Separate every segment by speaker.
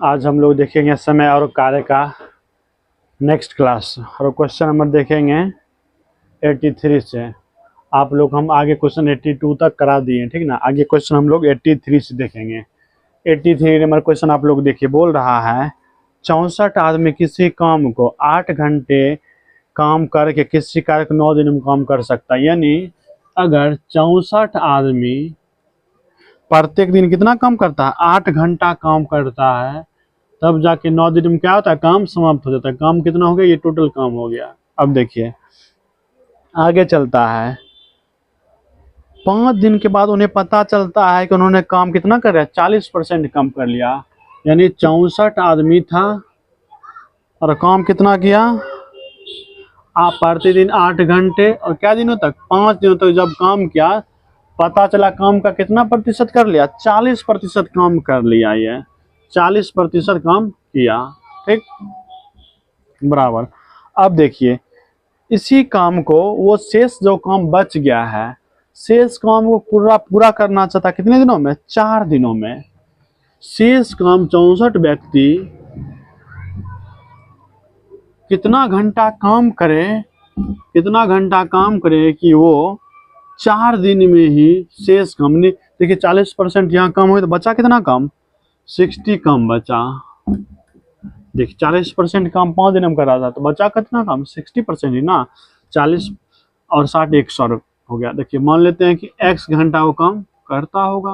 Speaker 1: आज हम लोग देखेंगे समय और कार्य का नेक्स्ट क्लास और क्वेश्चन नंबर देखेंगे 83 से। आप लोग हम आगे क्वेश्चन 82 तक करा दिए, ठीक ना। आगे क्वेश्चन हम लोग 83 से देखेंगे। 83 नंबर क्वेश्चन आप लोग देखिए, बोल रहा है 64 आदमी किसी काम को 8 घंटे काम करके किसी कार्य को 9 दिन में काम कर सकता है। यानी अगर 64 आदमी प्रत्येक दिन कितना काम करता है, 8 घंटा काम करता है, तब जाके 9 दिन में क्या होता है, काम समाप्त हो जाता है। काम कितना हो गया, ये टोटल काम हो गया। अब देखिए आगे चलता है, 5 दिन के बाद उन्हें पता चलता है कि उन्होंने काम कितना कर रहा है, 40% कम कर लिया। यानी 64 आदमी था और काम कितना किया, आप प्रतिदिन 8 घंटे और क्या दिनों तक, 5 दिनों तक जब काम किया, पता चला काम का कितना प्रतिशत कर लिया, 40% काम कर लिया। ये 40% काम किया, ठीक, बराबर। अब देखिए इसी काम को वो शेष जो काम बच गया है, शेष काम को पूरा करना चाहता कितने दिनों में, 4 दिनों में। शेष काम 64 व्यक्ति कितना घंटा काम करे, कितना घंटा काम करे कि वो 4 दिन में ही शेष काम नहीं। देखिए 40% यहाँ कम हुई तो बचा कितना कम, 60 कम बचा। देखिए 40% काम 5 दिन में करा था तो बचा कितना कम, 60% ही ना। 40 और 60 100 हो गया। देखिए मान लेते हैं कि x घंटा वो काम करता होगा।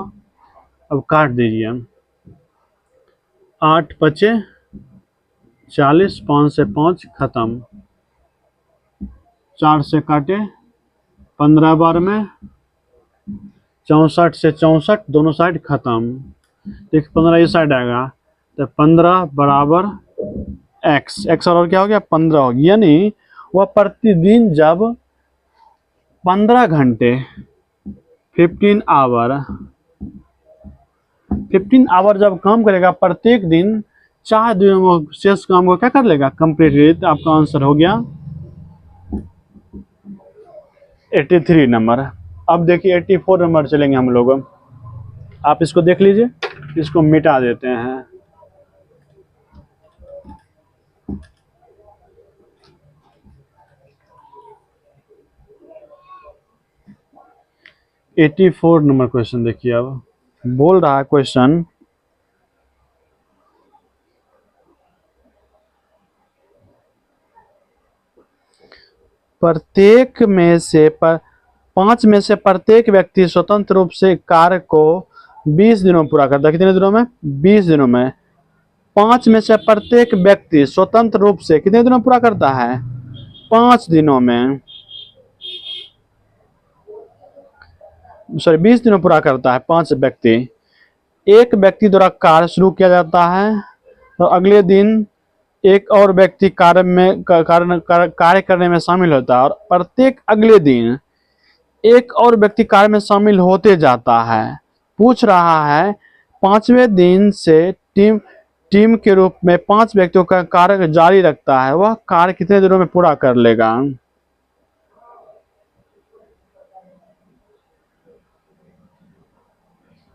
Speaker 1: अब काट दीजिए, 8 पचे 40, 5 से 5 खत्म, 4 से काटे 15 बार में 64 से 64 दोनों साइड खत्म। देखिए 15 ये साइड आएगा तो 15 बराबर x और क्या हो गया, 15 हो गया। यानी वह प्रतिदिन जब 15 घंटे 15 आवर जब काम करेगा, प्रत्येक दिन 4 दिनों में शेष काम को क्या कर लेगा, कंप्लीट। आपका आंसर हो गया 83 नंबर। अब देखिए 84 नंबर चलेंगे हम लोग। आप इसको देख लीजिए, इसको मिटा देते हैं। एटी 84 नंबर क्वेश्चन देखिए। अब बोल रहा है क्वेश्चन, प्रत्येक में से 5 में से प्रत्येक व्यक्ति स्वतंत्र रूप से कार्य को 20 दिनों में पूरा करता है। कितने दिनों में, 20 दिनों में। 5 में से प्रत्येक व्यक्ति स्वतंत्र रूप से कितने दिनों में पूरा करता है, 5 दिनों में, सॉरी 20 दिनों पूरा करता है 5 व्यक्ति। एक व्यक्ति द्वारा कार्य शुरू किया जाता है तो अगले दिन एक और व्यक्ति कार्य करने में शामिल होता है और प्रत्येक अगले दिन एक और व्यक्ति कार्य में शामिल होते जाता है। पूछ रहा है 5वें दिन से टीम के रूप में 5 व्यक्तियों का कार्य जारी रखता है, वह कार्य कितने दिनों में पूरा कर लेगा।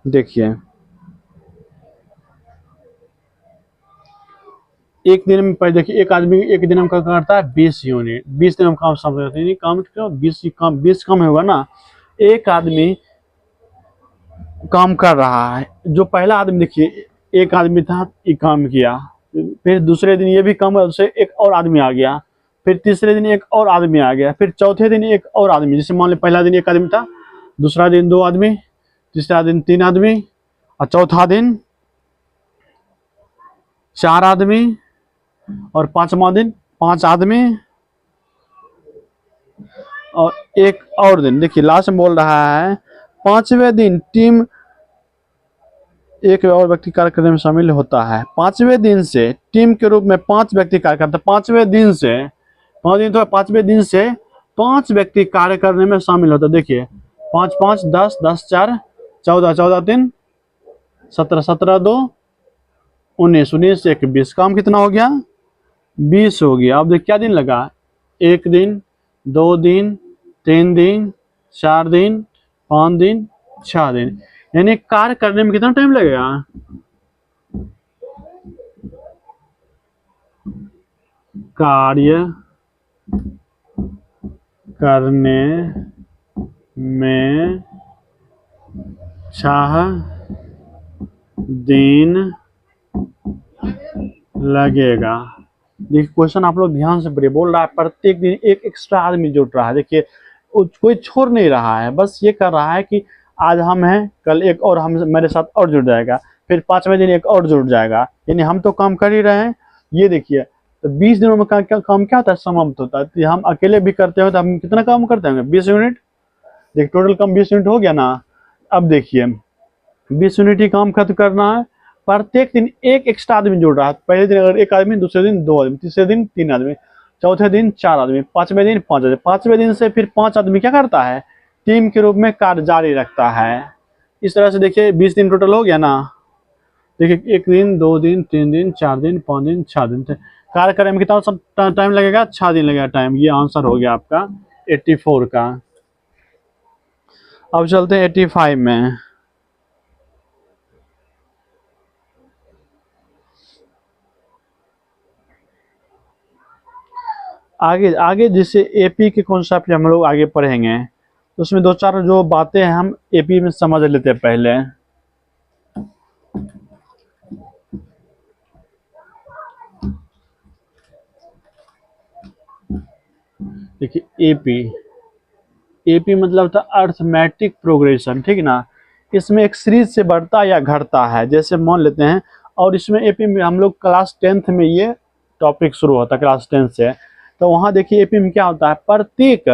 Speaker 1: देखिए एक दिन में, देखिए एक आदमी एक दिन में करता है 20 यूनिट, 20 दिन में काम समझ काम क्यों, 20 कम होगा ना। एक आदमी काम कर रहा है, जो पहला आदमी देखिए एक आदमी था, ये काम किया, फिर दूसरे दिन ये भी काम, उससे एक और आदमी आ गया, फिर तीसरे दिन एक और आदमी आ गया, फिर चौथे दिन एक और आदमी। जैसे मान लो पहला दिन एक आदमी था, दूसरा दिन 2 आदमी, तीसरा दिन 3 आदमी और चौथा दिन 4 आदमी और 5वां दिन 5 आदमी और एक और दिन। देखिए लास्ट में बोल रहा है 5वें दिन टीम एक और व्यक्ति कार्य करने में शामिल होता है। 5वें दिन से टीम के रूप में 5 व्यक्ति कार्य करते हैं। 5वें दिन से 5 दिन तो 5वें दिन से 5 व्यक्ति कार्य करने में शामिल होता है। देखिए 5 5 10 10 4 14 14 3 17 17 2 19 19 1 20, काम कितना हो गया, 20 हो गया। अब देखिए क्या दिन लगा, 1 दिन 2 दिन 3 दिन 4 दिन 5 दिन 6 दिन। यानी कार्य करने में कितना टाइम लगेगा, कार्य करने में 6 दिन लगेगा। देखिए क्वेश्चन आप लोग ध्यान से पढ़िए। बोल रहा है प्रत्येक दिन एक एक्स्ट्रा आदमी जुड़ रहा है। देखिए कोई छोड़ नहीं रहा है, बस ये कर रहा है कि आज हम हैं, कल एक और हम मेरे साथ और जुड़ जाएगा, फिर 5वें दिन एक और जुड़ जाएगा, यानी हम तो काम कर ही रहे हैं। ये देखिए तो 20 दिनों में काम क्या होता है, समाप्त होता है। तो हम अकेले भी करते हैं तो हम कितना काम करते हैं, 20 यूनिट। देखिए टोटल काम 20 यूनिट हो गया ना। अब देखिए 20 यूनिट ही काम खत्म करना है। प्रत्येक दिन एक एक्स्ट्रा आदमी जुड़ रहा है। पहले दिन अगर एक आदमी, दूसरे दिन 2 आदमी, तीसरे दिन 3 आदमी, चौथे दिन 4 आदमी, 5वें दिन 5 आदमी। 5वें दिन से फिर 5 आदमी क्या करता है, टीम के रूप में कार्य जारी रखता है। इस तरह से देखिए 20 दिन टोटल हो गया ना। देखिए 1 दिन, 2 दिन, 3 दिन, 4 दिन, 5 दिन, 6 दिन। कार्य करने में कितना सब टाइम लगेगा, 6 दिन लगेगा टाइम। ये आंसर हो गया आपका 84 का। अब चलते हैं 85 में। आगे आगे जिससे एपी के कॉन्सेप्ट हम लोग आगे पढ़ेंगे, उसमें 2-4 जो बातें हैं हम एपी में समझ लेते हैं पहले। देखिए एपी मतलब था अर्थमेटिक प्रोग्रेशन, ठीक ना। इसमें एक सीरीज से बढ़ता या घटता है, जैसे मान लेते हैं। और इसमें एपी में हम लोग क्लास 10th में ये टॉपिक शुरू होता है, क्लास 10 से। तो वहाँ देखिए एपी में क्या होता है, प्रत्येक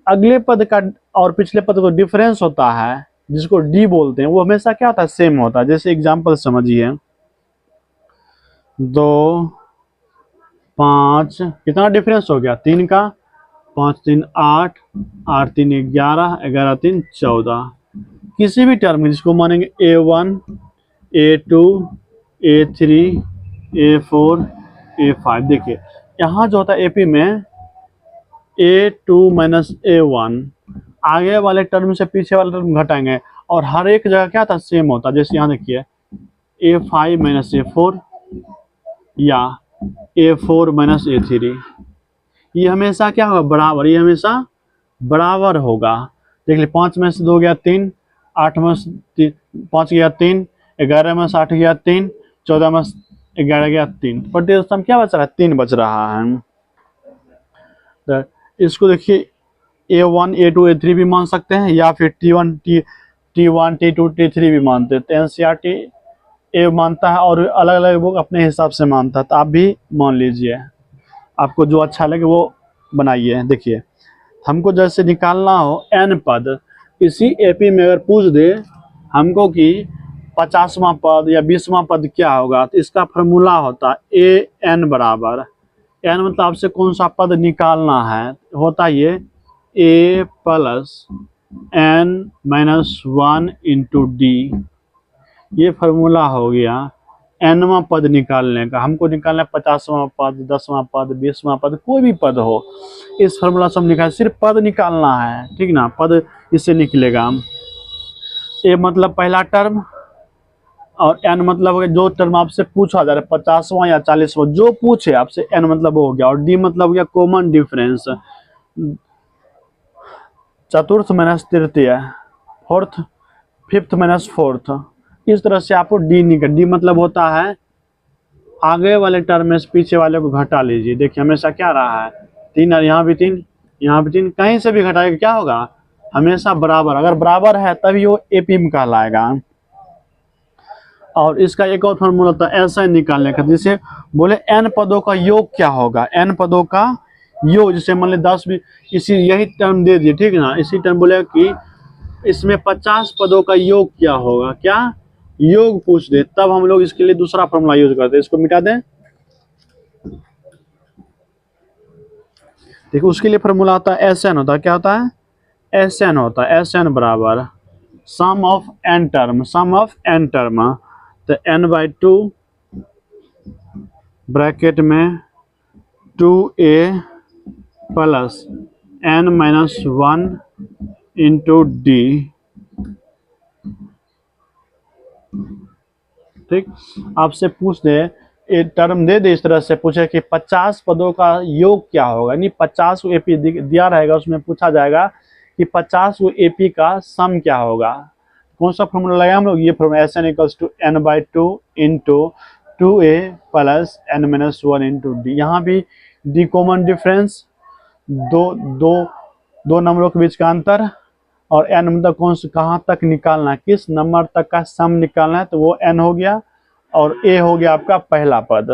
Speaker 1: अगले पद का और पिछले पद को डिफरेंस होता है, जिसको डी बोलते हैं, वो हमेशा क्या होता है, सेम होता है। जैसे एग्जाम्पल समझिए, 2, 5 कितना डिफरेंस हो गया, 3 का। 5 3 8, 8 3 11, 11 3 14। किसी भी टर्म जिसको मानेंगे A1, A2, A3, A4, A5। देखिए यहाँ जो होता है एपी में A2 माइनस A1, आगे वाले टर्म से पीछे वाले टर्म घटाएंगे, और हर एक जगह क्या था, सेम होता। जैसे यहाँ देखिए A5 माइनस A4 या A4 माइनस A3, ये हमेशा क्या होगा, बराबर। ये हमेशा बराबर होगा। देख लीजिए 5 में से 2 गया 3, 8 में से 5 गया 3, 11 में से 8 गया 3, 14 में से 11 गया 3। प्रतिशतम क्या बच रहा है, 3 बच रहा है। तो इसको देखिए A1 A2 A3 भी मान सकते हैं, या फिर T1 T2 T3 भी मानते हैं। तो एनसीईआरटी ए मानता है और अलग अलग बुक अपने हिसाब से मानता है। तो आप भी मान लीजिए, आपको जो अच्छा लगे वो बनाइए। देखिए हमको जैसे निकालना हो n पद, इसी एपी में अगर पूछ दे हमको कि 50वां पद या 20वां पद क्या होगा, तो इसका फॉर्मूला होता ए एन बराबर, एन मतलब आपसे कौन सा पद निकालना है, होता ये A plus N minus 1 into D. ये फार्मूला हो गया nवां पद निकालने का। हमको निकालना है 50वां पद, 10वां पद, 20वां पद, कोई भी पद हो। इस फार्मूला से हम निकाल, सिर्फ पद निकालना है, ठीक ना। पद इससे निकलेगा। ए मतलब पहला टर्म, और एन मतलब जो टर्म आपसे पूछा जा रहा है, 50वां या 40वां, जो पूछे आपसे, एन मतलब हो गया। और डी मतलब हो गया कॉमन डिफरेंस, चतुर्थ माइनस तृतीय, फोर्थ, फिफ्थ माइनस फोर्थ। इस तरह से आपको डी निकल, डी मतलब होता है आगे वाले टर्म में से पीछे वाले को घटा लीजिए। देखिए हमेशा क्या रहा है, 3, और यहाँ भी 3, यहाँ भी 3, कहीं से भी घटाएगा क्या होगा, हमेशा बराबर। अगर बराबर है तभी वो एपी में कहलाएगा। और इसका एक और फॉर्मूला होता है ऐसा निकालने का, जिसे बोले एन पदों का योग क्या होगा, एन पदों का योग। जैसे मान ली 10 भी, इसी यही टर्म दे दिए, ठीक ना। इसी टर्म बोले कि इसमें 50 पदों का योग क्या होगा, क्या योग पूछ दे, तब हम लोग इसके लिए दूसरा फॉर्मूला यूज करते हैं। इसको मिटा दें। देखो उसके लिए फॉर्मूला होता है एस एन, होता है क्या होता है, एस एन होता है। एस एन बराबर sum of N term, sum of N term. तो n/2 ब्रैकेट में 2a plus n minus 1 into D, ठीक। आपसे पूछ दे एक टर्म दे दे इस तरह से, पूछे कि 50 पदों का योग क्या होगा, नहीं 50 एपी दिया रहेगा, उसमें पूछा जाएगा कि 50 एपी का सम क्या होगा। कौन सा फॉर्मूला लगाए हम लोग, ये formula s n equals to n by two into 2a plus N minus 1 into d. यहाँ भी डी कॉमन डिफरेंस, दो दो दो नंबरों के बीच का अंतर, और एन मतलब कौन से कहाँ तक निकालना है, किस नंबर तक का सम निकालना है, तो वो एन हो गया, और ए हो गया आपका पहला पद।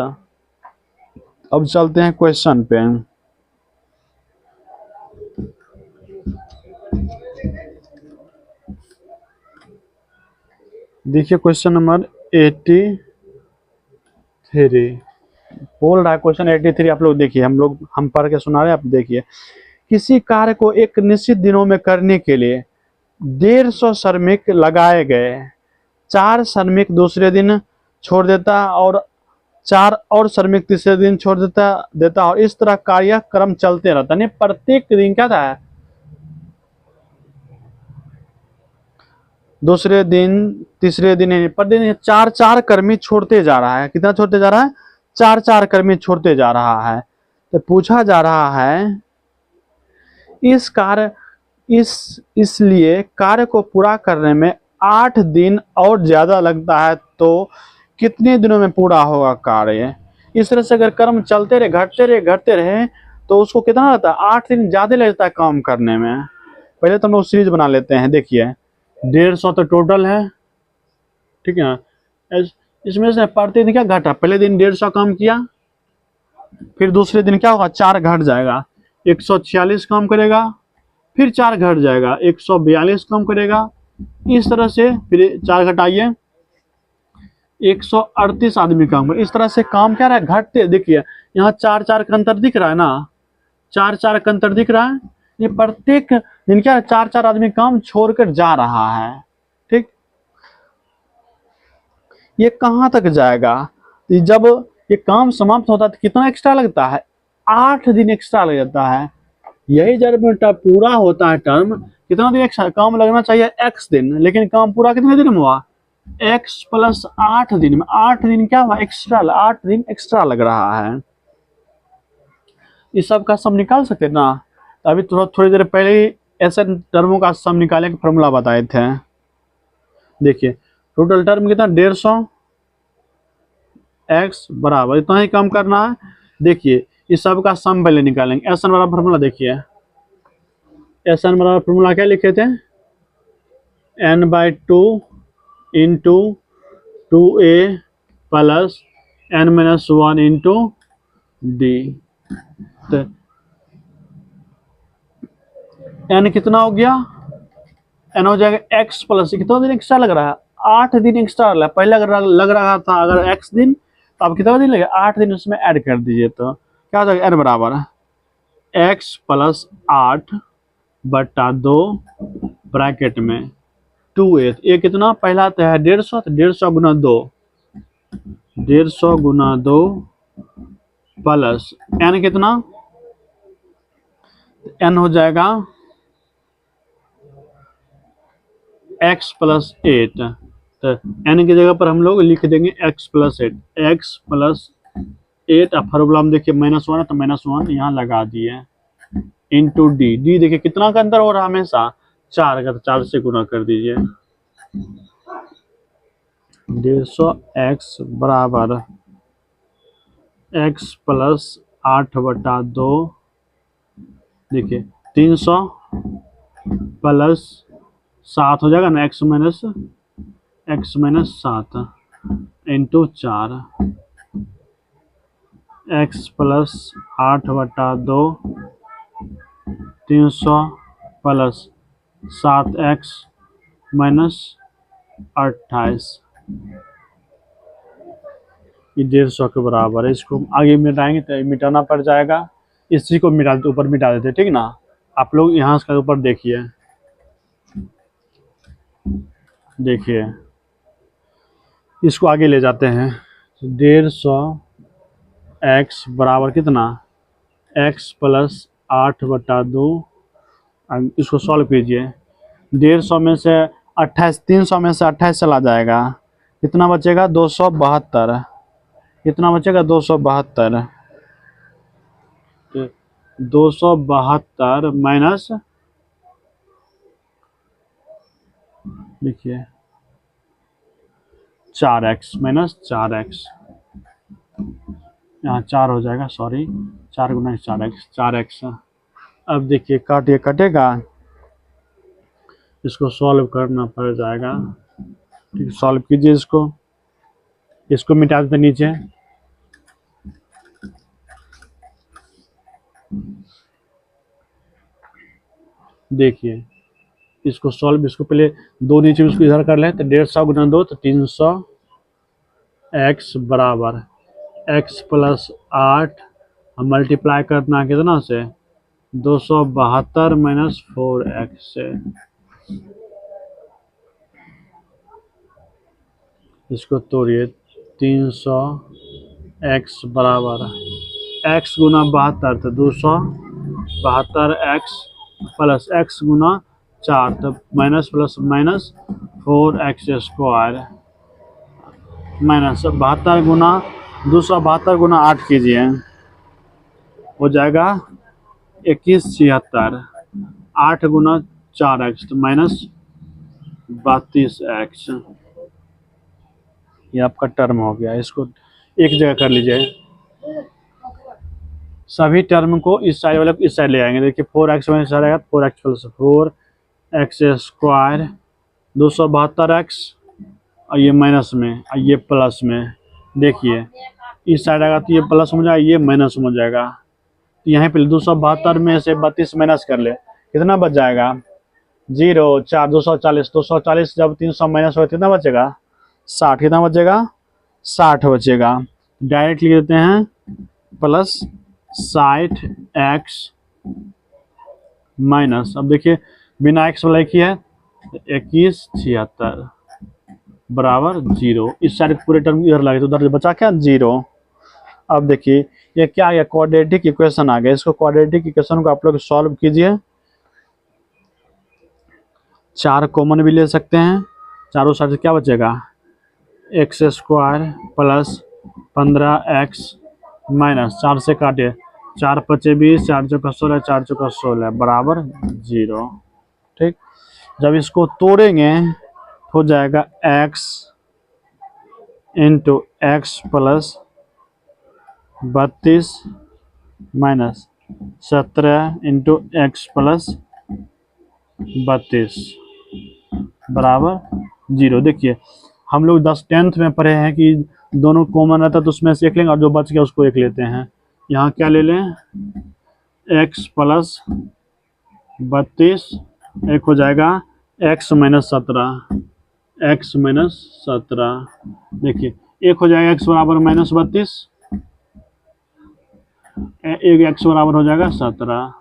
Speaker 1: अब चलते हैं क्वेश्चन पे। देखिए क्वेश्चन नंबर 83 बोल रहा है, क्वेश्चन 83 आप लोग देखिए, हम पढ़ के सुना रहे हैं, आप देखिए। किसी कार्य को एक निश्चित दिनों में करने के लिए 150 श्रमिक लगाए गए, 4 श्रमिक दूसरे दिन छोड़ देता और 4 और श्रमिक तीसरे दिन छोड़ देता और इस तरह कार्यक्रम चलते रहता। नहीं प्रत्येक दिन क्या था, दूसरे दिन तीसरे दिन प्रतिदिन 4 कर्मी छोड़ते जा रहा है। कितना छोड़ते जा रहा है, 4 कर्मी छोड़ते जा रहा है। तो पूछा जा रहा है इसलिए कार्य को पूरा करने में 8 दिन और ज्यादा लगता है, तो कितने दिनों में पूरा होगा कार्य। इस तरह से अगर कर्म चलते रहे घटते रहे तो उसको कितना लगता है, 8 दिन ज्यादा लगता है काम करने में। पहले तो हम लोग सीरीज बना लेते हैं। देखिए 150 तो टोटल है, ठीक है। इसमें से प्रतिदिन क्या घटा, पहले दिन 150 काम किया, फिर दूसरे दिन क्या होगा, 4 घट जाएगा, 146 काम करेगा, फिर 4 घट जाएगा, 142 काम करेगा। इस तरह से फिर 4 घटाइए, 138 आदमी काम करे। इस तरह से काम क्या रहा है, घटते। देखिए यहाँ 4 का अंतर दिख रहा है ना, 4 का अंतर दिख रहा है। ये प्रत्येक दिन क्या 4 आदमी काम छोड़कर जा रहा है, ठीक। ये कहाँ तक जाएगा, जब ये काम समाप्त होता है तो कितना एक्स्ट्रा लगता है, 8 दिन एक्स्ट्रा लग जाता है। यही जब पूरा होता है टर्म, कितना दिन एक्स्ट्रा काम लगना चाहिए, x दिन, लेकिन काम पूरा कितने दिन में हुआ, x प्लस 8 दिन में। 8 दिन क्या हुआ, एक्स्ट्रा, 8 दिन एक्स्ट्रा लग रहा है। इस सब का सम निकाल सकते हैं ना। अभी थोड़ी देर पहले ही ऐसे टर्मों का सम निकालने का फॉर्मूला बताए थे। देखिए टोटल टर्म कितना, 150 x बराबर इतना ही कम करना है। देखिए इस सब का सम पहले निकालेंगे। एस एन बराबर फॉर्मूला देखिए, एस एन बराबर फॉर्मूला क्या लिखे थे, n by 2 into 2a plus n minus 1 into D. तो n कितना हो गया, n हो जाएगा x प्लस, कितना दिन एक्स्ट्रा लग रहा है, 8 दिन एक्स्ट्रा लग रहा है। पहले अगर लग रहा था अगर x दिन, तो अब कितना दिन लगेगा, 8 दिन उसमें ऐड कर दीजिए, तो क्या हो जाएगा, n बराबर x प्लस 8 बटा 2 ब्रैकेट में 2a। ये कितना, पहला तो है 150, तो 150 गुना 2, 150 गुना 2 प्लस n कितना, n हो जाएगा x प्लस 8। तो n की जगह पर हम लोग लिख देंगे x प्लस 8, x प्लस 8। अब फॉर्मूला में देखिए -1 है तो -1 यहाँ लगा दिए, इंटू डी। डी देखिए कितना का अंतर हो रहा है, हमेशा 4 का, तो 4 से गुना कर दीजिए। 150 x बराबर x प्लस 8 बटा 2, देखिए 300 प्लस 7 हो जाएगा ना, x minus 7 into 4, x plus 8 बटा 2, 300 प्लस 7x माइनस 28, ये 150 के बराबर है। इसको आगे मिटाएंगे तो मिटाना पड़ जाएगा, इसी को मिटा ऊपर मिटा देते, ठीक ना। आप लोग यहाँ से ऊपर देखिए, देखिए इसको आगे ले जाते हैं। 150 x बराबर कितना, x प्लस 8 बटा 2, इसको सॉल्व कीजिए। 150 में से 28, 300 में से 28 चला जाएगा, कितना बचेगा, 272। कितना बचेगा 272। 272 माइनस, देखिए 4x माइनस 4x, यहाँ 4 हो जाएगा, सॉरी 4 गुना 4x, 4x। अब देखिए काटिए, कटेगा, इसको सॉल्व करना पड़ जाएगा। ठीक, सॉल्व कीजिए इसको मिटा देते नीचे। देखिए इसको सॉल्व, इसको पहले 2 नीचे इसको इधर कर ले, तो 150 गुना 2 तो 300 x बराबर x प्लस 8 हम मल्टीप्लाई करना कितना से 272 माइनस 4x से। इसको तोड़िए, 300 x बराबर x गुना 72 तो 272 x प्लस x गुना 4 तो minus plus minus 4x square minus 72 गुना 272 गुना 8 कीजिए, हो जाएगा 2176। 8 गुना 4x तो माइनस 32x। ये आपका टर्म हो गया। इसको एक जगह कर लीजिए, सभी टर्म को इस साइड वाले इस साइड ले आएंगे। देखिए 4x माइनस आएगा 4x plus 4x square 272x, और ये माइनस में और ये प्लस में। देखिए इस साइड आएगा तो ये प्लस हो जाएगा, ये माइनस हो जाएगा। तो यहाँ पे 272 में से 32 माइनस कर ले, कितना बच जाएगा 0 4 240। 240 जब 300 माइनस हो कितना बचेगा 60। कितना बचेगा 60 बचेगा। डायरेक्ट लिख देते हैं प्लस 60x माइनस, अब देखिए बिना x वाला एक ही है 2176 बराबर 0। इस साइड पूरे टर्म इधर लगे तो उधर बचा क्या 0। अब देखिए ये क्या आ गया, क्वाड्रेटिक इक्वेशन आ गया। इसको क्वाड्रेटिक इक्वेशन को आप लोग सॉल्व कीजिए। 4 कॉमन भी ले सकते हैं, चारों साइड से क्या बचेगा x square plus 15x minus 4 से काटे 4 पचे 20, 4 चौका 16, 4 चौका 16 बराबर 0। ठीक, जब इसको तोड़ेंगे हो जाएगा x into x plus 32 minus 17 into x plus 32 बराबर 0। देखिए हम लोग 10th में पढ़े हैं कि दोनों कॉमन रहता है तो उसमें से एक लेंगे और जो बच गया उसको एक लेते हैं। यहाँ क्या ले लें x प्लस 32, एक हो जाएगा x माइनस 17, x माइनस 17। देखिए एक हो जाएगा x बराबर माइनस 32, एक x बराबर हो जाएगा 17।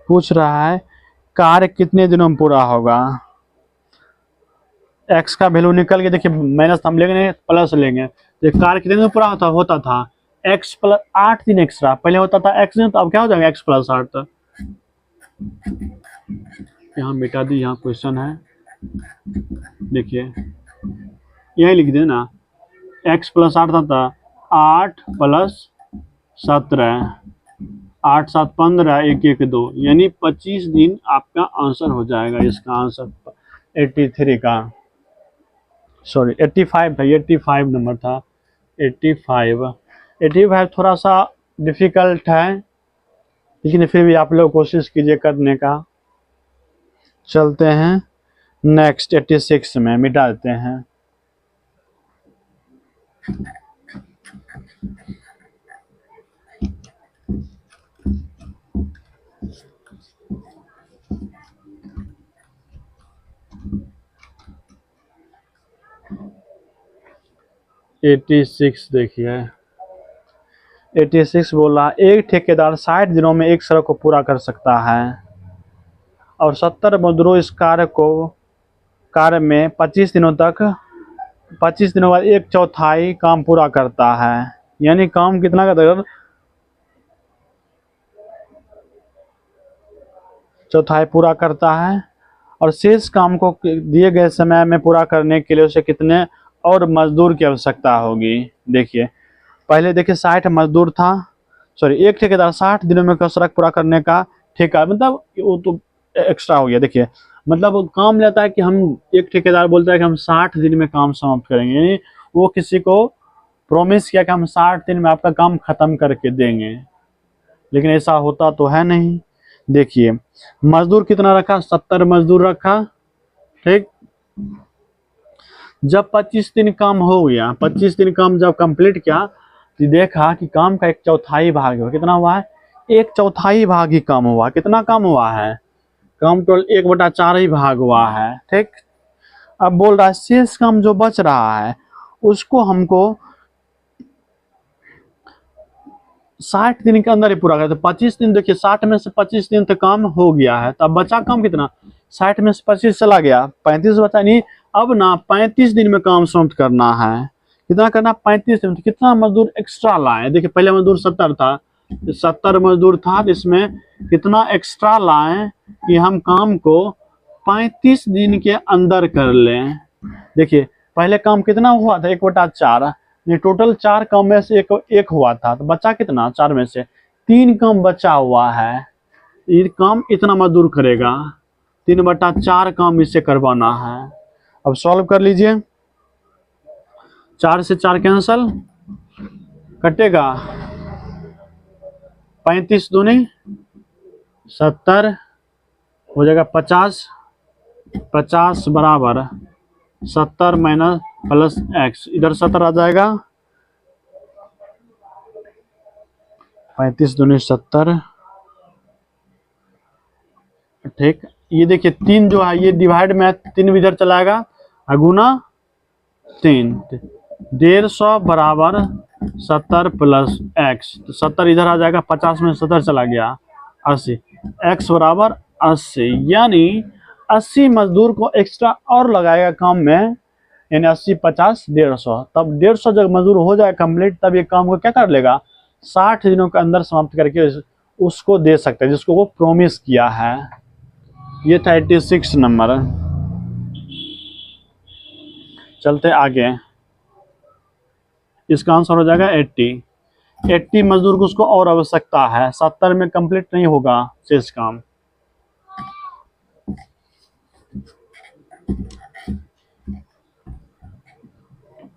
Speaker 1: पूछ रहा है कार्य कितने दिनों में पूरा होगा। x का वैल्यू निकल के देखिए माइनस हम लेंगे नहीं प्लस लेंगे, तो कार्य कितने दिन में पूरा होता था x प्लस 8 दिन एक्स्ट्रा, पहले होता था x दिन, तो अब क्या हो जाएगा x प्लस 8। यहाँ मिटा दी, यहाँ क्वेश्चन है देखिए यही लिख दे ना, x प्लस 8 था 8 प्लस 17, 8 7 15, 1 1 2, यानी 25 दिन आपका आंसर हो जाएगा। इसका आंसर 83 का, सॉरी 85 था, 85 नंबर था 85 थोड़ा सा डिफिकल्ट है, लेकिन फिर भी आप लोग कोशिश कीजिए करने का। चलते हैं नेक्स्ट 86 में, मिटा देते हैं। देखिए 86 बोला एक ठेकेदार 60 दिनों में एक सड़क को पूरा कर सकता है और 70 मजदूरों इस कार्य में 25 दिनों बाद 1/4 काम पूरा करता है। यानी काम कितना करता है, चौथाई पूरा करता है। और शेष काम को दिए गए समय में पूरा करने के लिए उसे कितने और मजदूर की आवश्यकता होगी। देखिए पहले देखिए 60 मजदूर था, सॉरी एक ठेकेदार 60 दिनों में सड़क पूरा करने का ठेका, मतलब वो तो एक्स्ट्रा हो गया। देखिए मतलब वो काम लेता है कि हम, एक ठेकेदार बोलता है कि हम 60 दिन में काम समाप्त करेंगे, यानी वो किसी को प्रॉमिस किया कि हम 60 दिन में आपका काम खत्म करके देंगे, लेकिन ऐसा होता तो है नहीं। देखिए मजदूर कितना रखा, 70 मजदूर रखा, ठीक। जब 25 दिन काम हो गया, 25 दिन काम जब कंप्लीट किया तो देखा कि काम का 1/4 भाग हुआ। कितना हुआ है? 1/4 भाग ही काम हुआ। कितना काम हुआ है? काम टोटल 1/4 ही भाग हुआ है, ठीक। अब बोल रहा है शेष काम जो बच रहा है उसको हमको 60 दिन के अंदर ही पूरा करें। तो 25 दिन, देखिए 60 में से 25 दिन तक काम हो गया है, तो अब बचा काम कितना? 60 में से 25 चला गया, 35 बचा। नहीं, अब ना 35 दिन में काम समाप्त करना है। कितना करना? 35 दिन। तो कितना मजदूर एक्स्ट्रा लाए? देखिए पहले मजदूर 70 था, 70 मजदूर था, इसमें कितना एक्स्ट्रा लाए कि हम काम को 35 दिन के अंदर कर लें। देखिए पहले काम कितना हुआ था? 1/4। ये टोटल 4 काम में से एक हुआ था, तो बचा कितना? 4 में से 3 काम बचा हुआ है। ये काम इतना मजदूर करेगा, 3/4 काम इससे करवाना है। अब सॉल्व कर लीजिए। 4 से 4 कैंसल, कटेगा 35 दूनी 70 हो जाएगा 50, 50 बराबर 70 माइनस प्लस एक्स, इधर 70 आ जाएगा, 35 दूनी 70, ठीक। ये देखिए 3 जो है ये डिवाइड में 3 इधर चलाएगा, गुना 3, 150 बराबर 70 प्लस एक्स, तो 70 इधर आ जाएगा, 50 में 70 चला गया, 80, एक्स बराबर 80। यानी 80 मजदूर को एक्स्ट्रा और लगाएगा काम में, यानी 80 50 150। तब 150 जब मजदूर हो जाए कंप्लीट, तब ये काम को क्या कर लेगा? 60 दिनों के अंदर समाप्त करके उसको दे सकते हैं जिसको वो प्रॉमिस किया है। ये था 86 नंबर। चलते आगे, इसका आंसर हो जाएगा 80 मजदूर को उसको और आवश्यकता है, 70 में कंप्लीट नहीं होगा शेष काम।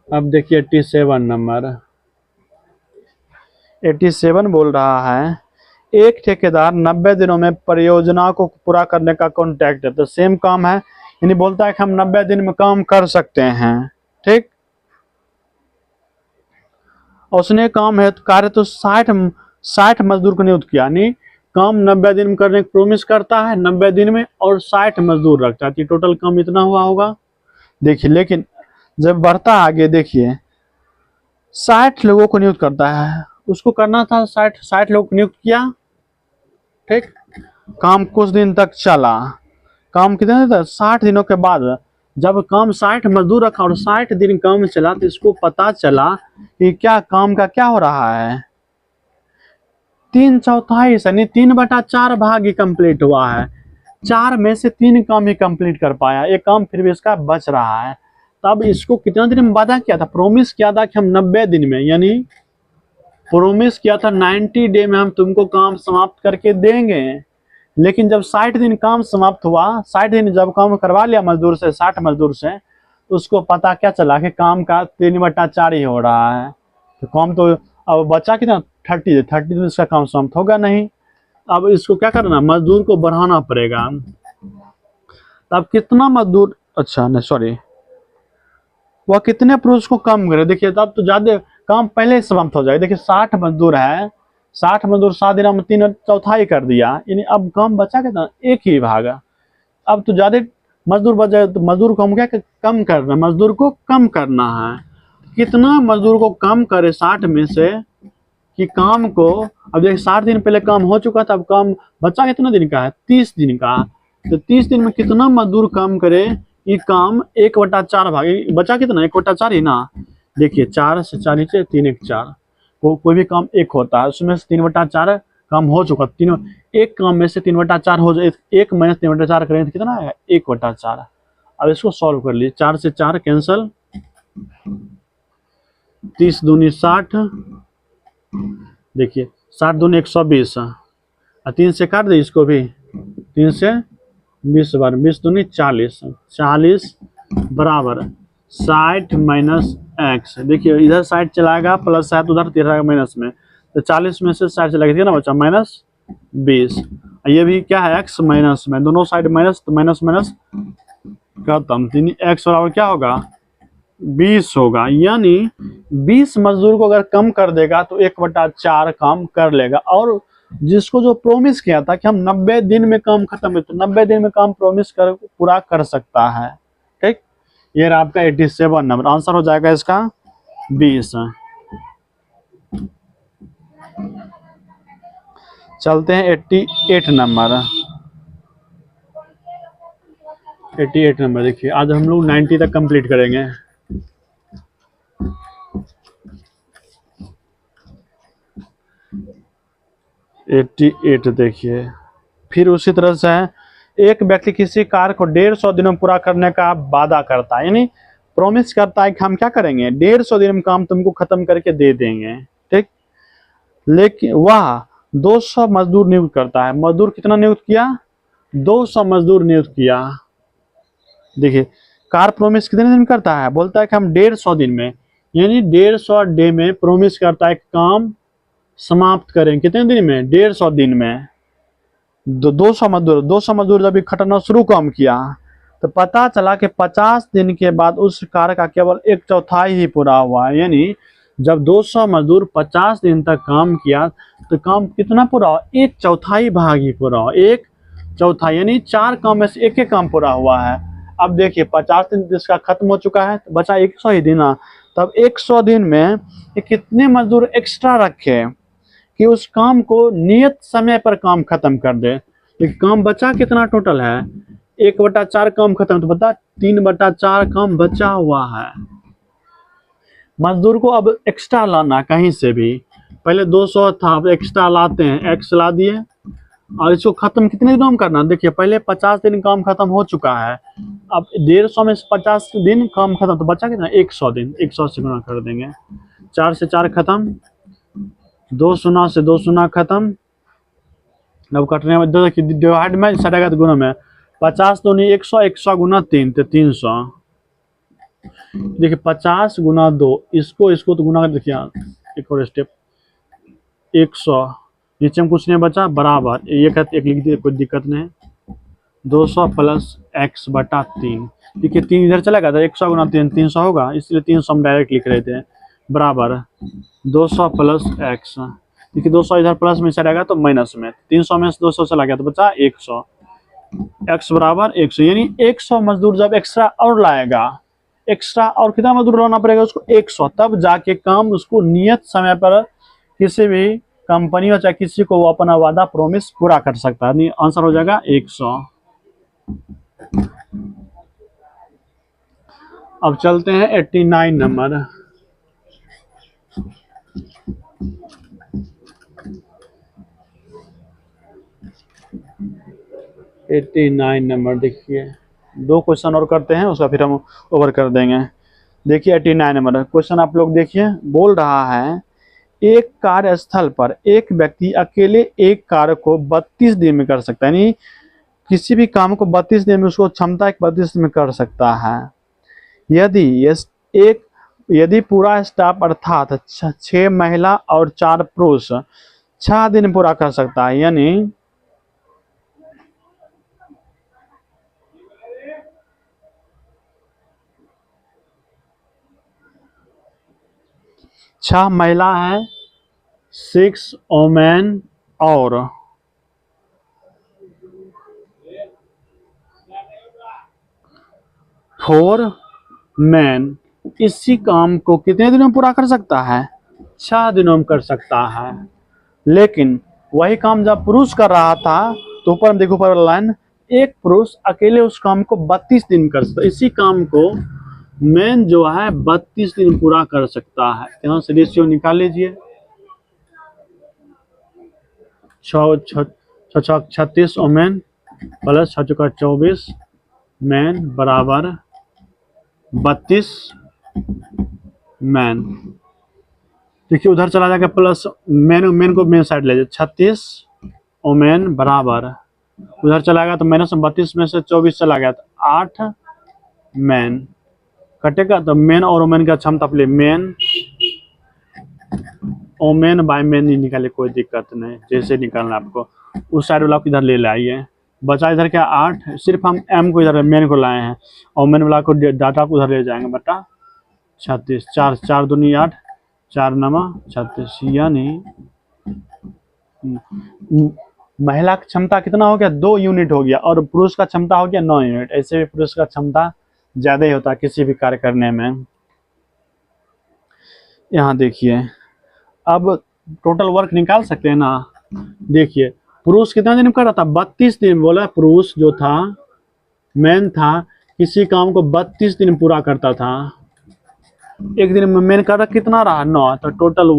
Speaker 1: अब देखिए 87 नंबर। 87 बोल रहा है एक ठेकेदार 90 दिनों में परियोजना को पूरा करने का कॉन्ट्रैक्ट है, तो सेम काम है, यानी बोलता है कि हम 90 दिन में काम कर सकते हैं, ठीक। उसने काम है कार्य तो 60 मजदूर को नियुक्त किया, यानी काम 90 दिन में करने की प्रॉमिस करता है, 90 दिन में, और 60 मजदूर रखता है, टोटल काम इतना हुआ होगा। देखिए लेकिन जब बढ़ता आगे, देखिए 60 लोगों को नियुक्त करता है, उसको करना था 60 लोग नियुक्त किया, ठीक। काम कुछ दिन तक चला, काम कितने दिन तक? 60 दिनों के बाद जब काम 60 मजदूर रखा और 60 दिन काम चला, तो इसको पता चला कि क्या काम का क्या हो रहा है, 3/4 यानी 3/4 भाग ही कंप्लीट हुआ है। 4 में से 3 काम ही कंप्लीट कर पाया, एक काम फिर भी इसका बच रहा है। तब इसको कितना दिन में वादा किया था? प्रॉमिस किया था कि हम 90 दिन में, यानी प्रॉमिस किया था 90 डे में हम तुमको काम समाप्त करके देंगे। लेकिन जब 60 दिन काम समाप्त हुआ, 60 दिन जब काम करवा लिया मजदूर से, 60 मजदूर से, तो उसको पता क्या चला कि काम का 3/4 ही हो रहा है। तो काम तो अब बचा कितना? 30 दिन इसका काम समाप्त होगा नहीं। अब इसको क्या करना? मजदूर को बढ़ाना पड़ेगा। तब कितना मजदूर, अच्छा नहीं सॉरी, वह कितने पुरुष को कम करे? देखिए तब तो ज्यादा काम पहले ही समाप्त हो जाएगा। देखिए 60 मजदूर है, 60 मजदूर 7 दिन में 3/4 कर दिया, यानी अब काम बचा कितना? एक ही भाग। अब तो ज्यादा मजदूर बच जाए, तो मजदूर को हम क्या कम करना, मजदूर को कम करना है। कितना मजदूर को कम करे 60 में से कि काम को, अब देखिए 60 दिन पहले काम हो चुका था, अब काम बचा कितना दिन का है? 30 दिन का। तो 30 दिन में कितना मजदूर काम करे? ये काम 1/4 भाग बचा कितना? 1/4 ही ना। देखिए 4 से 4 नीचे, 3 1 4, कोई भी काम एक होता है, उसमें से 3/4 काम हो चुका, तीनों एक काम में से 3/4 हो जाए, 1 माइनस 3/4 करें तो कितना आएगा 1/4। अब इसको सॉल्व कर लीजिए, 4 से 4 कैंसल, 30 दूनी 60, देखिए 60 दूनी 120, और 3 से काट दे इसको भी, 3 से 20 बार, 20 दूनी 40, 40 बराबर 60 माइनस एक्स। देखिए इधर 60 चलाएगा प्लस है तो उधर 13 माइनस में, तो 40 में से 60 चला गया ना बच्चा माइनस 20, ये भी क्या है एक्स माइनस में, दोनों साइड माइनस, तो माइनस माइनस खत्म, एक्स बराबर क्या होगा 20 होगा। यानी 20 मजदूर को अगर कम कर देगा तो 1/4 काम कर लेगा। और जिसको जो प्रॉमिस किया था कि हम 90 दिन में काम खत्म है, तो 90 दिन में काम प्रॉमिस कर पूरा कर सकता है। ठीक, ये रहा आपका 87 नंबर, आंसर हो जाएगा इसका 20। चलते हैं 88 नंबर। 88 नंबर देखिए, आज हम लोग 90 तक कंप्लीट करेंगे। एट देखिए, फिर उसी तरह से है, एक व्यक्ति किसी कार्य को 150 दिनों में पूरा करने का वादा करता है, यानी प्रॉमिस करता है कि हम क्या करेंगे 150 दिन में काम तुमको खत्म करके दे देंगे। ठीक, लेकिन वह 200 मजदूर नियुक्त करता है। मजदूर कितना नियुक्त किया 200 मजदूर नियुक्त किया। देखिए कार्य प्रॉमिस कितने दिन में करता है, बोलता है कि हम 150 दिन में, यानी 150 डे में प्रॉमिस करता है काम समाप्त करें कितने दिन में 150 दिन में। 200 मजदूर जब इकट्ठा शुरू काम किया तो पता चला कि 50 दिन के बाद उस कार्य का केवल 1/4 ही पूरा हुआ। यानी जब 200 मजदूर 50 दिन तक काम किया तो काम कितना पूरा हुआ 1/4 भाग ही पूरा हुआ, 1/4, यानी 4 काम में से एक काम पूरा हुआ है। अब देखिए 50 दिन जिसका खत्म हो चुका है तो बचा 100 ही दिन। तब 100 दिन में कितने मजदूर एक्स्ट्रा रखे कि उस काम को नियत समय पर काम खत्म कर दे। काम बचा कितना टोटल है 1/4 काम खत्म, तो बता 3/4 काम बचा हुआ है। मजदूर को अब एक्स्ट्रा लाना कहीं से भी, पहले 200 था अब एक्स्ट्रा लाते हैं, एक्स ला दिए, और इसको खत्म कितने दिनों में करना, देखिए पहले 50 दिन काम खत्म हो चुका है, अब 150 में 50 दिन काम खत्म, तो बचा कितना 100 दिन, 100 से गुना कर देंगे, 4 से 4 खत्म, 2 शून्य से 2 शून्य खत्म। अब कटने में देखिए डिवाइड में सटेगा तो गुना में, 50 दूनी 100, 100 गुना 3 तो 300। देखिए 50 गुना 2, इसको तो गुना कर देखिए, एक और स्टेप 100, नीचे में कुछ नहीं बचा बराबर एक लिख दिए, कोई दिक्कत नहीं, 200 प्लस x/3। देखिए 3 इधर चला गया था, 100 गुना 3 300 होगा, इसलिए 300 हम डायरेक्ट लिख रहे थे, बराबर 200 प्लस एक्स। देखिए 200 इधर प्लस में चलेगा तो माइनस में, 300 में 200 चला गया तो बचा 100, x बराबर 100। यानी 100 मजदूर जब एक्स्ट्रा और लाएगा, एक्स्ट्रा और कितना मजदूर लाना पड़ेगा उसको 100, तब जाके काम उसको नियत समय पर किसी भी कंपनी हो चाहे किसी को वो अपना वादा प्रॉमिस पूरा कर सकता है। आंसर हो जाएगा 100। अब चलते हैं 89 नंबर। 89 नंबर देखिए, 2 क्वेश्चन और करते हैं उसका फिर हम ओवर कर देंगे। देखिए 89 नंबर क्वेश्चन आप लोग देखिए, बोल रहा है एक कार्यस्थल पर एक व्यक्ति अकेले एक कार्य को 32 दिन में कर सकता है, यानी किसी भी काम को 32 दिन में उसको क्षमता 32 दिन में कर सकता है। यदि पूरा स्टाफ अर्थात 6 महिला और 4 पुरुष 6 दिन पूरा कर सकता है, यानी छह महिला है, 6 वोमेन और 4 मैन, इसी काम को कितने दिनों में पूरा कर सकता है 6 दिनों में कर सकता है। लेकिन वही काम जब पुरुष कर रहा था तो ऊपर देखो ऊपर लाइन, एक पुरुष अकेले उस काम को 32 दिन कर सकता है, इसी काम को मैन जो है 32 दिन पूरा कर सकता है। यहाँ से रेशियो निकाल लीजिए, छः 36 ओमेन प्लस 6 चौका 24 मैन बराबर 32 मैन। देखिए उधर चला जाएगा प्लस मैन, मैन को मेन साइड ले जाए, 36 ओमेन बराबर, उधर चला गया तो माइनस 32 में से 24 चला गया तो 8 मैन कटेगा। तो मेन और ओमेन का क्षमता play men women by men नहीं निकाले, कोई दिक्कत नहीं, जैसे निकालना आपको उस साइड वाला इधर ले लाइए। बचा इधर क्या 8, सिर्फ हम एम को इधर मेन को लाए हैं, ओमेन वाला को डाटा को उधर ले जाएंगे बटा 36, 4 4 दूनी 8, 4 नमा 36, यानी महिला की क्षमता कितना हो गया 2 यूनिट हो गया और पुरुष का क्षमता हो गया 9 यूनिट। ऐसे भी पुरुष का क्षमता ज्यादा ही होता है किसी भी कार्य करने में। यहाँ देखिए अब टोटल वर्क निकाल सकते हैं ना। देखिए पुरुष कितना दिन कर रहा था 32 दिन, बोला पुरुष जो था मैन था किसी काम को 32 दिन पूरा करता था, एक दिन में मैन कर कितना रहा 9, तो टोटल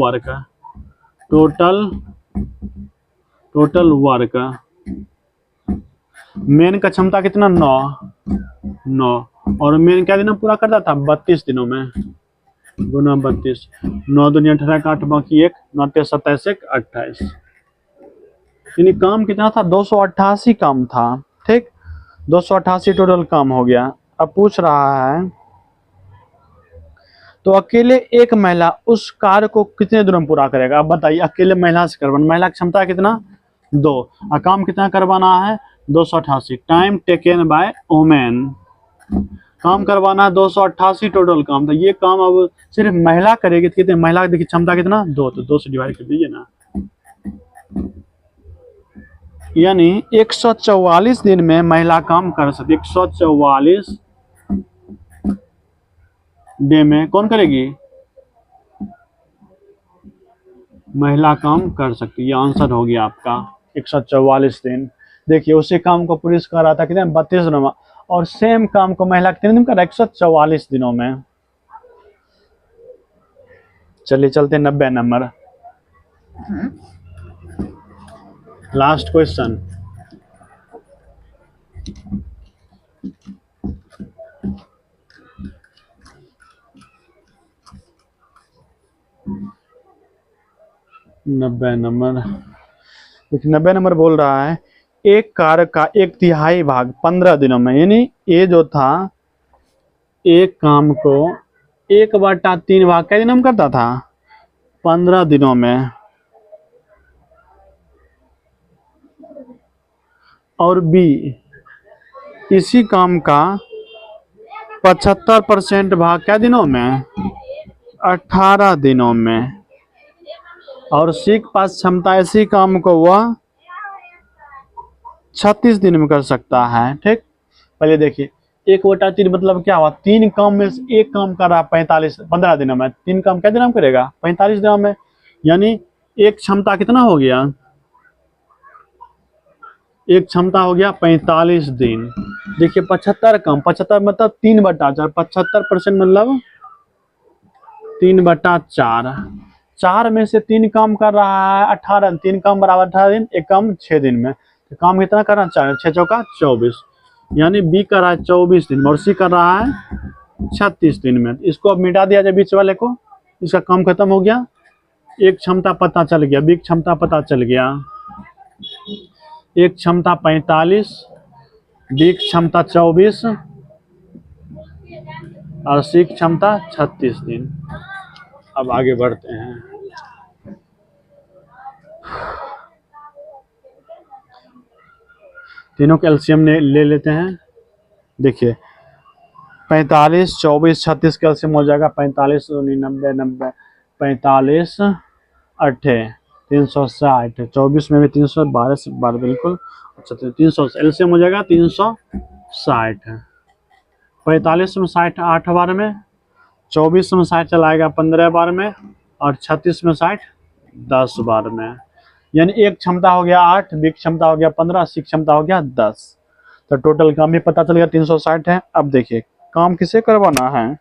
Speaker 1: वर्क मेन का क्षमता कितना 9 और मेन क्या दिन पूरा करता था 32 दिनों में, गुना 32, 9 दूनी 18 8 बाकी 1, 9 27 28, यानी काम कितना था 288 काम था। ठीक 288 टोटल काम हो गया। अब पूछ रहा है तो अकेले एक महिला उस कार्य को कितने दिनों में पूरा करेगा। अब बताइए अकेले महिला से करवाना, महिला की क्षमता कितना 2 और काम कितना करवाना है 288, टाइम टेकन बाय वुमेन, काम करवाना 288 टोटल काम। तो ये काम अब सिर्फ महिला करेगी तो कितने, महिला की क्षमता कितना 2, तो 2 से डिवाइड कर दीजिए ना, यानी 144 दिन में महिला काम कर सकती। 144 डे में कौन करेगी, महिला काम कर सकती है। ये आंसर हो गया आपका 144 दिन। देखिए उसी काम को पुरुष कर रहा था कितने 32 दिनों में और सेम काम को महिला कितने दिन कर रहा है 144 दिनों में। चलिए चलते 90 नंबर, लास्ट क्वेश्चन। नब्बे नंबर बोल रहा है एक कार्य का 1/3 भाग 15 दिनों में, यानी ये जो था एक काम को 1/3 भाग क्या दिनों में करता था 15 दिनों में, और बी इसी काम का 75% भाग क्या दिनों में 18 दिनों में, और सी के पास क्षमता इसी काम को वह 36 दिन में कर सकता है। ठीक पहले देखिए 1/3 मतलब क्या हुआ, 3 काम में से एक काम कर रहा 15 दिनों में, 3 काम क्या दिनों में करेगा 45 दिनों में, यानी एक क्षमता कितना हो गया, एक क्षमता हो गया 45 दिन। देखिए 75 काम, 75 मतलब 3/4, 75% मतलब 3/4, 4 में से 3 काम कर रहा है 18, 3 काम बराबर 18 दिन, एक काम 6 दिन में, तो काम कितना कर रहा है 4, 6 चौका 24, यानी बी कर रहा है 24 दिन और सी कर रहा है 36 दिन में। इसको अब मिटा दिया जाए बीच वाले को, इसका काम खत्म हो गया, एक क्षमता पता चल गया, बी क्षमता पता चल गया, एक क्षमता 45, बी क्षमता 24 और सी क्षमता 36 दिन। अब आगे बढ़ते हैं। तीनों के एलसीएम ले लेते हैं। देखिए 45 24 36 का एलसीएम हो जाएगा 45 90 90 45 8 360, 24 में भी 312 से 12 बिल्कुल, अच्छा 300 एलसीएम हो जाएगा 360, 45 में 60 8 बार में, 24 में 60 चलाएगा 15 बार में और 36 में 60 10 बार में, यानी एक क्षमता हो गया 8, बी क्षमता हो गया 15, सी क्षमता हो गया 10। तो टोटल काम भी पता चल गया 360 है। अब देखिए काम किसे करवाना है,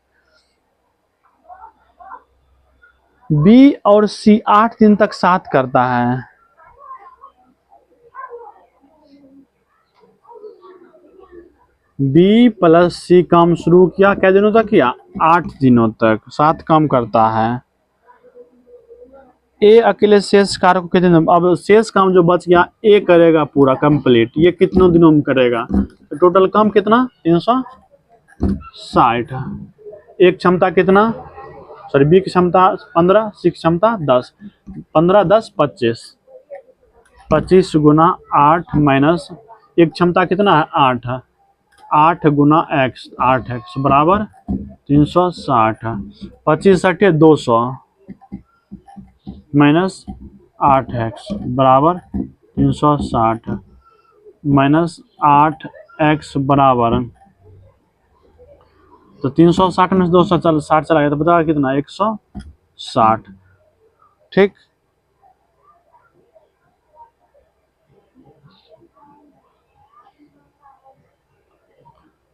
Speaker 1: बी और सी 8 दिन तक साथ करता है, बी प्लस सी काम शुरू किया, क्या दिनों तक किया? 8 दिनों तक, 7 काम करता है। ए अकेले शेष कार्य को कितने दिन, अब शेष काम जो बच गया ए करेगा पूरा कंप्लीट, ये कितनों दिनों में करेगा? तो टोटल काम कितना? 360। एक क्षमता कितना, सॉरी बी की क्षमता 15, सी की क्षमता 10, 15 10 25, 25 गुना 8 माइनस एक क्षमता कितना है? 8 है, 8 गुना एक्स, 8x बराबर 360, 25 × 200 माइनस 8x बराबर 360 माइनस 8x बराबर, तो 360 में से 260 चला गया तो बता कितना? 160। ठीक,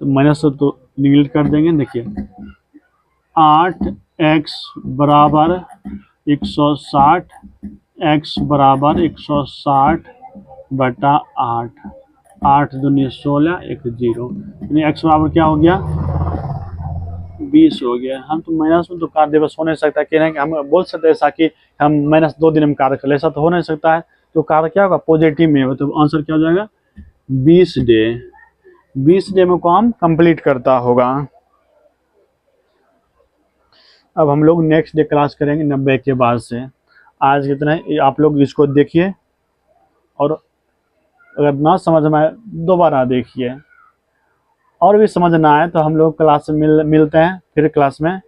Speaker 1: तो माइनस तो निगलेक्ट कर देंगे। देखिए 8x बराबर 160, x बराबर 160 बटा 8, 8 दूनी 16, 1 0, यानी x बराबर क्या हो गया? 20 हो गया। हम तो माइनस में तो कार्य दिवस हो नहीं सकता, कह रहे हैं कि हम बोल सकते हैं ऐसा कि हम -2 दिन में कार्य कर ले, ऐसा तो हो नहीं सकता है। तो कार्य क्या होगा? पॉजिटिव में, तो आंसर क्या हो जाएगा? 20 डे। 20 डे में काम कंप्लीट करता होगा। अब हम लोग नेक्स्ट डे क्लास करेंगे 90 के बाद से। आज कितना है, आप लोग इसको देखिए और अगर ना समझ में आए दोबारा देखिए, और भी समझ ना आए तो हम लोग क्लास में मिलते हैं फिर क्लास में,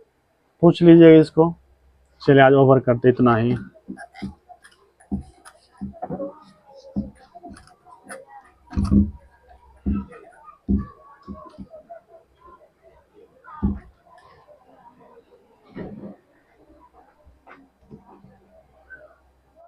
Speaker 1: पूछ लीजिएगा इसको। चलिए आज ओवर करते इतना ही।